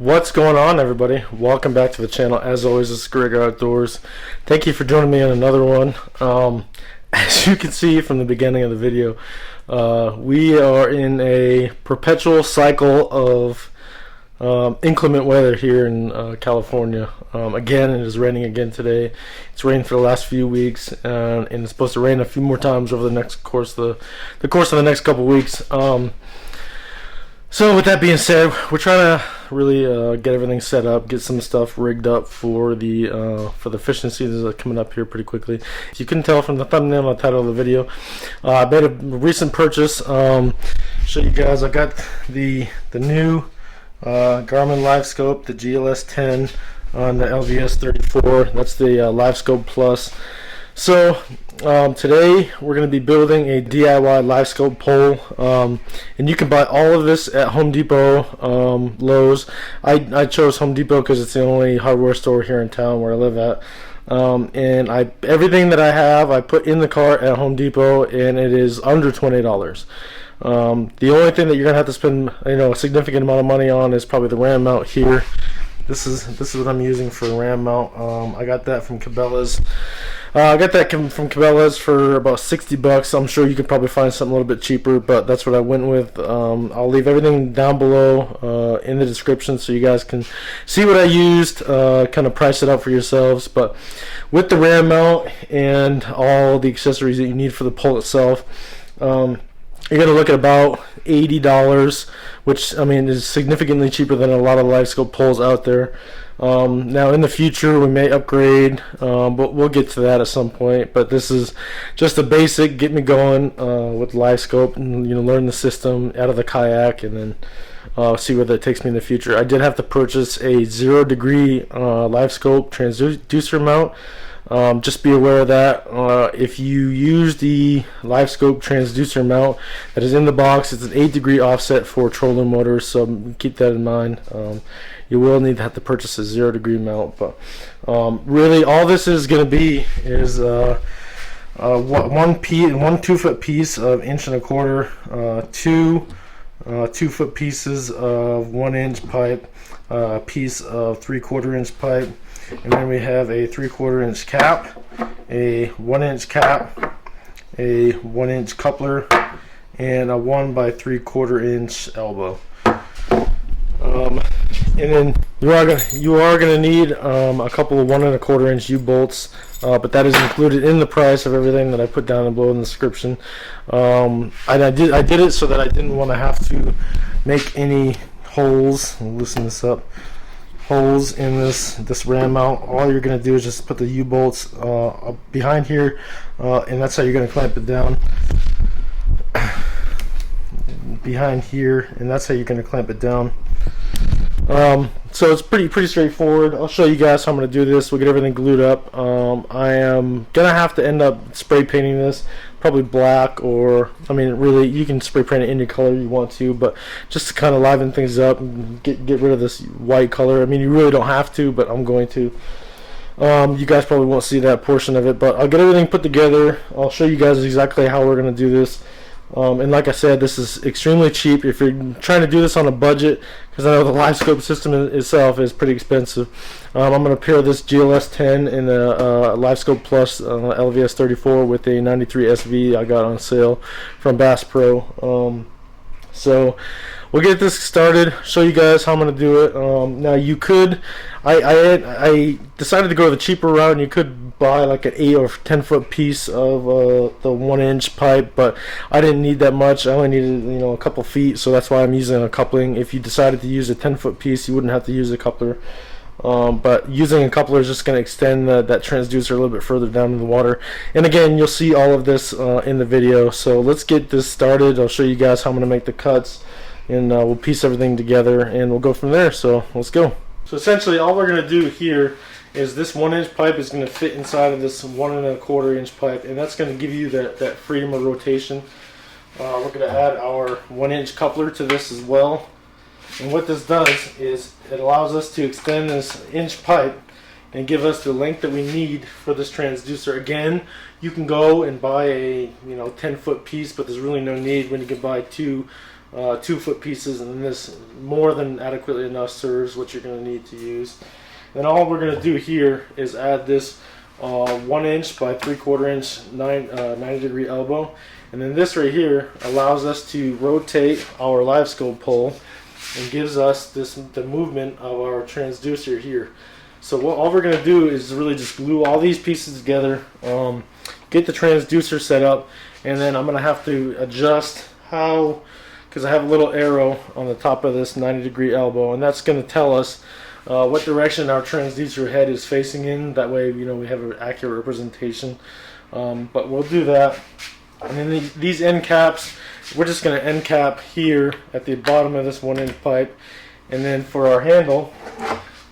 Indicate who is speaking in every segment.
Speaker 1: What's going on, everybody? Welcome back to the channel. As always, this is Greg Outdoors. Thank you for joining me on another one. As you can see from the beginning of the video, we are in a perpetual cycle of inclement weather here in California. Again, it is raining again today. It's rained for the last few weeks, and it's supposed to rain a few more times over the course of the next couple weeks. So with that being said, we're trying to really get everything set up, get some stuff rigged up for the fishing seasons that are coming up here pretty quickly. As you can tell from the thumbnail and the title of the video, I made a recent purchase. Show you guys, I got the new Garmin Livescope, the GLS 10 on the LVS 34. That's the Livescope Plus. So today we're going to be building a DIY Livescope pole, and you can buy all of this at Home Depot, Lowe's. I chose Home Depot because it's the only hardware store here in town where I live at, and everything that I have I put in the cart at Home Depot, and it is under $20. The only thing that you're gonna have to spend a significant amount of money on is probably the ram mount here. This is what I'm using for a ram mount. I got that from Cabela's. I got that from Cabela's for about $60. I'm sure you could probably find something a little bit cheaper, but that's what I went with. I'll leave everything down below in the description so you guys can see what I used, kind of price it out for yourselves. But with the ram mount and all the accessories that you need for the pole itself, you're going to look at about $80, which I mean is significantly cheaper than a lot of Livescope poles out there. Now in the future we may upgrade, but we'll get to that at some point. But this is just a basic get me going with Livescope, and learn the system out of the kayak, and then see where that takes me in the future. I did have to purchase a 0-degree Livescope transducer mount. Just be aware of that. If you use the Livescope transducer mount that is in the box, it's an 8-degree offset for trolling motors, so keep that in mind. You will need to have to purchase a 0-degree mount, but really all this is going to be is one 2-foot piece of 1.25 inch, two 2-foot pieces of 1-inch pipe, a piece of 3/4 inch pipe, and then we have a 3/4 inch cap, a 1-inch cap, a 1-inch coupler, and a 1 by 3/4 inch elbow. And then you are gonna need a couple of 1 1/4 inch U-bolts, but that is included in the price of everything that I put down below in the description. I did it so that I didn't want to have to make any holes. I'll loosen this up. Holes in this ram mount. All you're going to do is just put the U-bolts behind here, and that's how you're going to clamp it down. Behind here, and that's how you're going to clamp it down. So it's pretty straightforward. I'll show you guys how I'm going to do this. We'll get everything glued up. I am going to have to end up spray painting this, probably black, or I mean really you can spray paint it any color you want to, but just to kind of liven things up and get rid of this white color. I mean you really don't have to, but I'm going to. You guys probably won't see that portion of it, but I'll get everything put together. I'll show you guys exactly how we're going to do this. And like I said, this is extremely cheap if you're trying to do this on a budget, because I know the Livescope system itself is pretty expensive. I'm going to pair this GLS 10 and the Livescope Plus LVS 34 with a 93 SV I got on sale from Bass Pro. So we'll get this started, show you guys how I'm going to do it. Now you could, I decided to go the cheaper route, and you could buy like an 8 or 10 foot piece of the 1-inch pipe, but I didn't need that much. I only needed a couple feet, so that's why I'm using a coupling. If you decided to use a 10-foot piece, you wouldn't have to use a coupler. But using a coupler is just going to extend that transducer a little bit further down in the water. And again, you'll see all of this in the video. So let's get this started. I'll show you guys how I'm going to make the cuts, and we'll piece everything together, and we'll go from there. So let's go. So essentially all we're going to do here is this 1-inch pipe is going to fit inside of this 1 1/4 inch pipe, and that's going to give you that freedom of rotation. We're going to add our 1-inch coupler to this as well. And what this does is it allows us to extend this inch pipe and give us the length that we need for this transducer. Again, you can go and buy a 10-foot piece, but there's really no need when you can buy two 2-foot pieces, and then this more than adequately enough serves what you're going to need to use. Then all we're going to do here is add this 1 inch by 3/4 inch 90-degree elbow, and then this right here allows us to rotate our Livescope pole and gives us the movement of our transducer here. So all we're going to do is really just glue all these pieces together, get the transducer set up, and then I'm going to have to adjust how, because I have a little arrow on the top of this 90-degree elbow, and that's going to tell us what direction our transducer head is facing in. That way, you know, we have an accurate representation. But we'll do that. And then these end caps, we're just going to end cap here at the bottom of this 1-inch pipe. And then for our handle,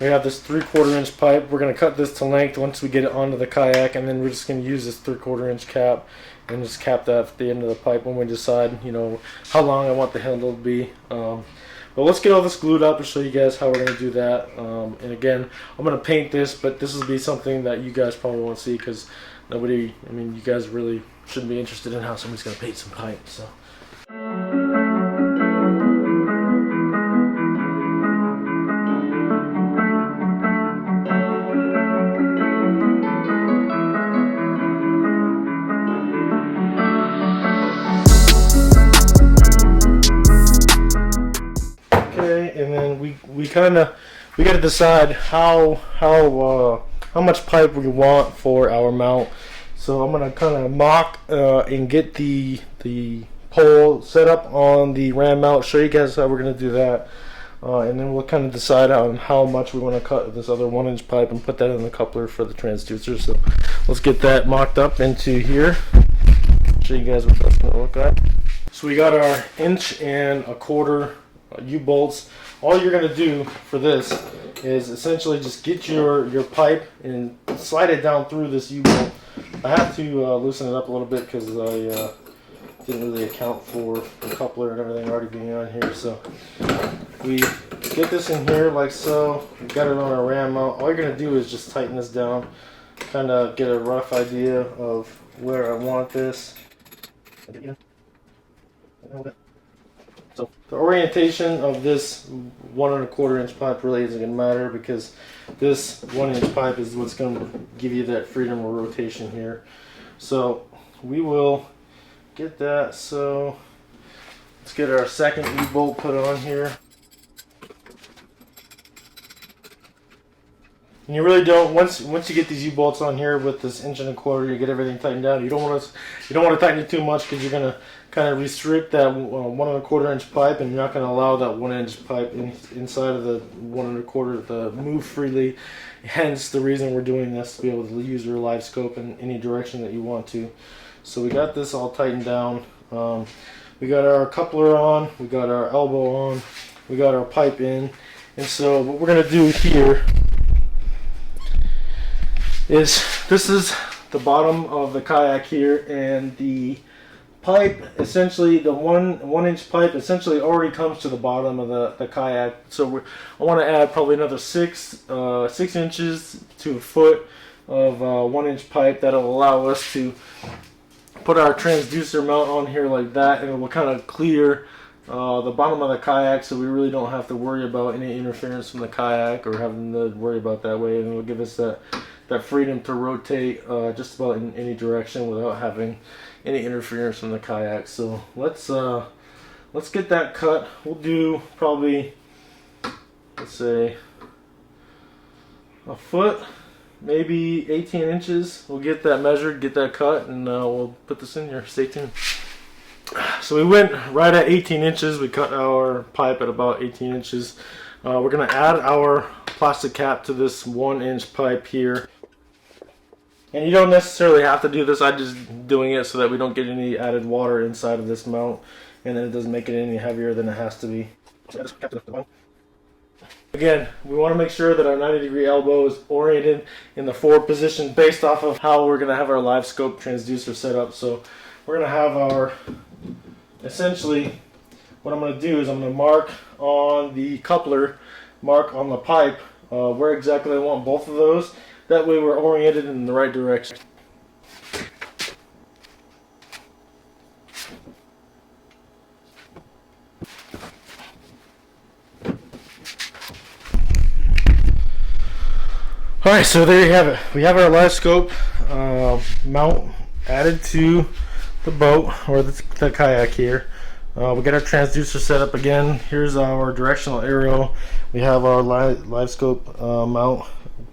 Speaker 1: we have this 3/4 inch pipe. We're going to cut this to length once we get it onto the kayak, and then we're just going to use this 3/4 inch cap and just cap that at the end of the pipe when we decide, you know, how long I want the handle to be. But let's get all this glued up and show you guys how we're going to do that. And again, I'm going to paint this, but this will be something that you guys probably won't see, because nobody, I mean, you guys really shouldn't be interested in how somebody's going to paint some pipe. So. And then we got to decide how much pipe we want for our mount. So I'm gonna kind of mock and get the pole set up on the ram mount. Show you guys how we're gonna do that, and then we'll kind of decide on how much we want to cut this other 1-inch pipe and put that in the coupler for the transducer. So let's get that mocked up into here. Show you guys what that's gonna look like. So we got our 1.25 U-bolts. All you're going to do for this is essentially just get your pipe and slide it down through this U-bolt. I have to loosen it up a little bit because I didn't really account for the coupler and everything already being on here. So we get this in here like so. We've got it on our ram mount. All you're going to do is just tighten this down, kind of get a rough idea of where I want this. So the orientation of this 1.25 inch pipe really isn't going to matter, because this 1-inch pipe is what's going to give you that freedom of rotation here. So we will get that. So let's get our second U-bolt put on here. And you really don't, once you get these U-bolts on here with this 1.25 inch, you get everything tightened down. You don't want to tighten it too much, because you're going to kind of restrict that 1.25 inch pipe, and you're not going to allow that 1-inch pipe inside of the 1.25 to move freely. Hence the reason we're doing this, to be able to use your live scope in any direction that you want to. So we got this all tightened down. We got our coupler on, we got our elbow on, we got our pipe in. And so what we're going to do here is, this is the bottom of the kayak here, and the pipe, essentially the one inch pipe essentially already comes to the bottom of the kayak. So I want to add probably another 6 inches to a foot of 1-inch pipe. That'll allow us to put our transducer mount on here like that, and it will kind of clear the bottom of the kayak, so we really don't have to worry about any interference from the kayak or having to worry about that way, and it will give us that freedom to rotate just about in any direction without having any interference from the kayak. So let's get that cut. We'll do probably, let's say, a foot, maybe 18 inches. We'll get that measured, get that cut, and we'll put this in here. Stay tuned. So we went right at 18 inches. We cut our pipe at about 18 inches. We're going to add our plastic cap to this 1-inch pipe here. And you don't necessarily have to do this. I'm just doing it so that we don't get any added water inside of this mount, and then it doesn't make it any heavier than it has to be. Again, we want to make sure that our 90-degree elbow is oriented in the forward position based off of how we're going to have our live scope transducer set up. So we're going to have our, essentially, what I'm going to do is I'm going to mark on the coupler, mark on the pipe, where exactly I want both of those. That way we're oriented in the right direction. Alright, so there you have it. We have our Livescope mount added to the boat, or the kayak here. We got our transducer set up again. Here's our directional arrow. We have our Livescope mount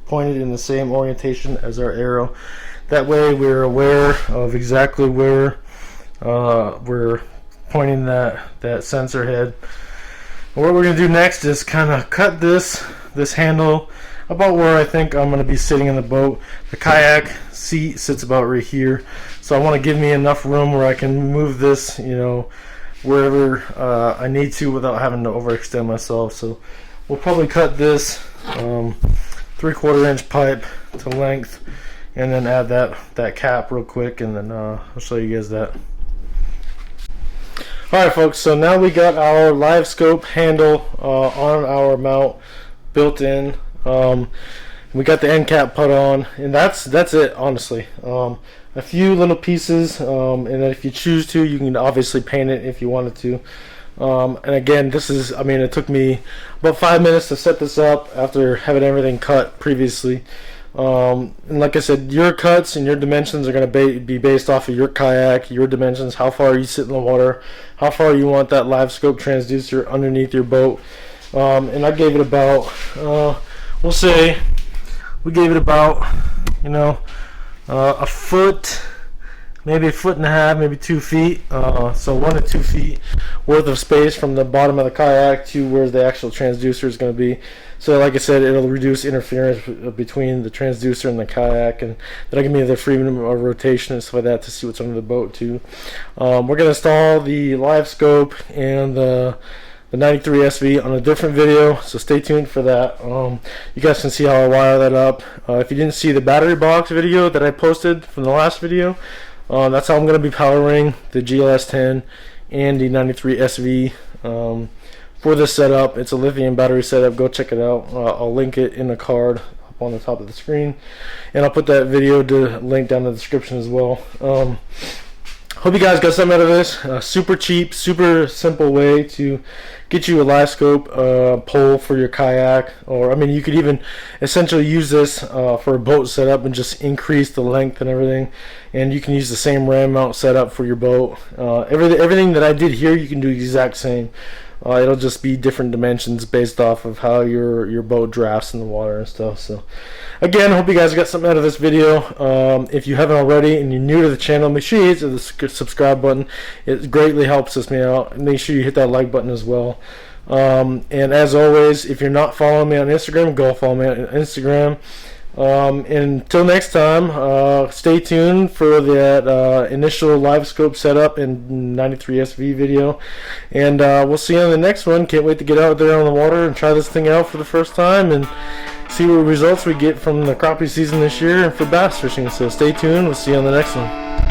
Speaker 1: pointed in the same orientation as our arrow. That way we're aware of exactly where we're pointing that sensor head. And what we're going to do next is kind of cut this handle about where I think I'm going to be sitting in the boat. The kayak seat sits about right here, so I want to give me enough room where I can move this, you know, wherever I need to without having to overextend myself. So we'll probably cut this 3/4 inch pipe to length, and then add that cap real quick, and then I'll show you guys that. Alright folks, so now we got our Livescope handle on our mount built in. We got the end cap put on, and that's it, honestly. A few little pieces, and then if you choose to, you can obviously paint it if you wanted to. And again, this is, I mean, it took me about 5 minutes to set this up after having everything cut previously. And like I said, your cuts and your dimensions are going to be based off of your kayak, your dimensions, how far you sit in the water, how far you want that Livescope transducer underneath your boat. And I gave it about, we'll say, we gave it about, you know, a foot, maybe a foot and a half, maybe 2 feet. So 1 to 2 feet worth of space from the bottom of the kayak to where the actual transducer is going to be. So like I said, it'll reduce interference between the transducer and the kayak, and that'll give me the freedom of rotation and stuff like that to see what's under the boat too. We're going to install the Livescope and the 93 SV on a different video, so stay tuned for that. You guys can see how I wire that up. If you didn't see the battery box video that I posted from the last video, that's how I'm going to be powering the GLS 10 and the 93 SV for this setup. It's a lithium battery setup. Go check it out. I'll link it in the card up on the top of the screen, and I'll put that video link down in the description as well. Hope you guys got something out of this. Super cheap, super simple way to get you a Livescope pole for your kayak, or I mean, you could even essentially use this for a boat setup and just increase the length and everything. And you can use the same ram mount setup for your boat. Everything that I did here, you can do the exact same. It'll just be different dimensions based off of how your boat drafts in the water and stuff. So again, hope you guys got something out of this video. If you haven't already and you're new to the channel, make sure you hit the subscribe button. It greatly helps us out. Make sure you hit that like button as well. And as always, if you're not following me on Instagram, go follow me on Instagram. Until next time, stay tuned for that initial Livescope setup and 93 SV video, and we'll see you on the next one. Can't wait to get out there on the water and try this thing out for the first time and see what results we get from the crappie season this year and for bass fishing. So stay tuned. We'll see you on the next one.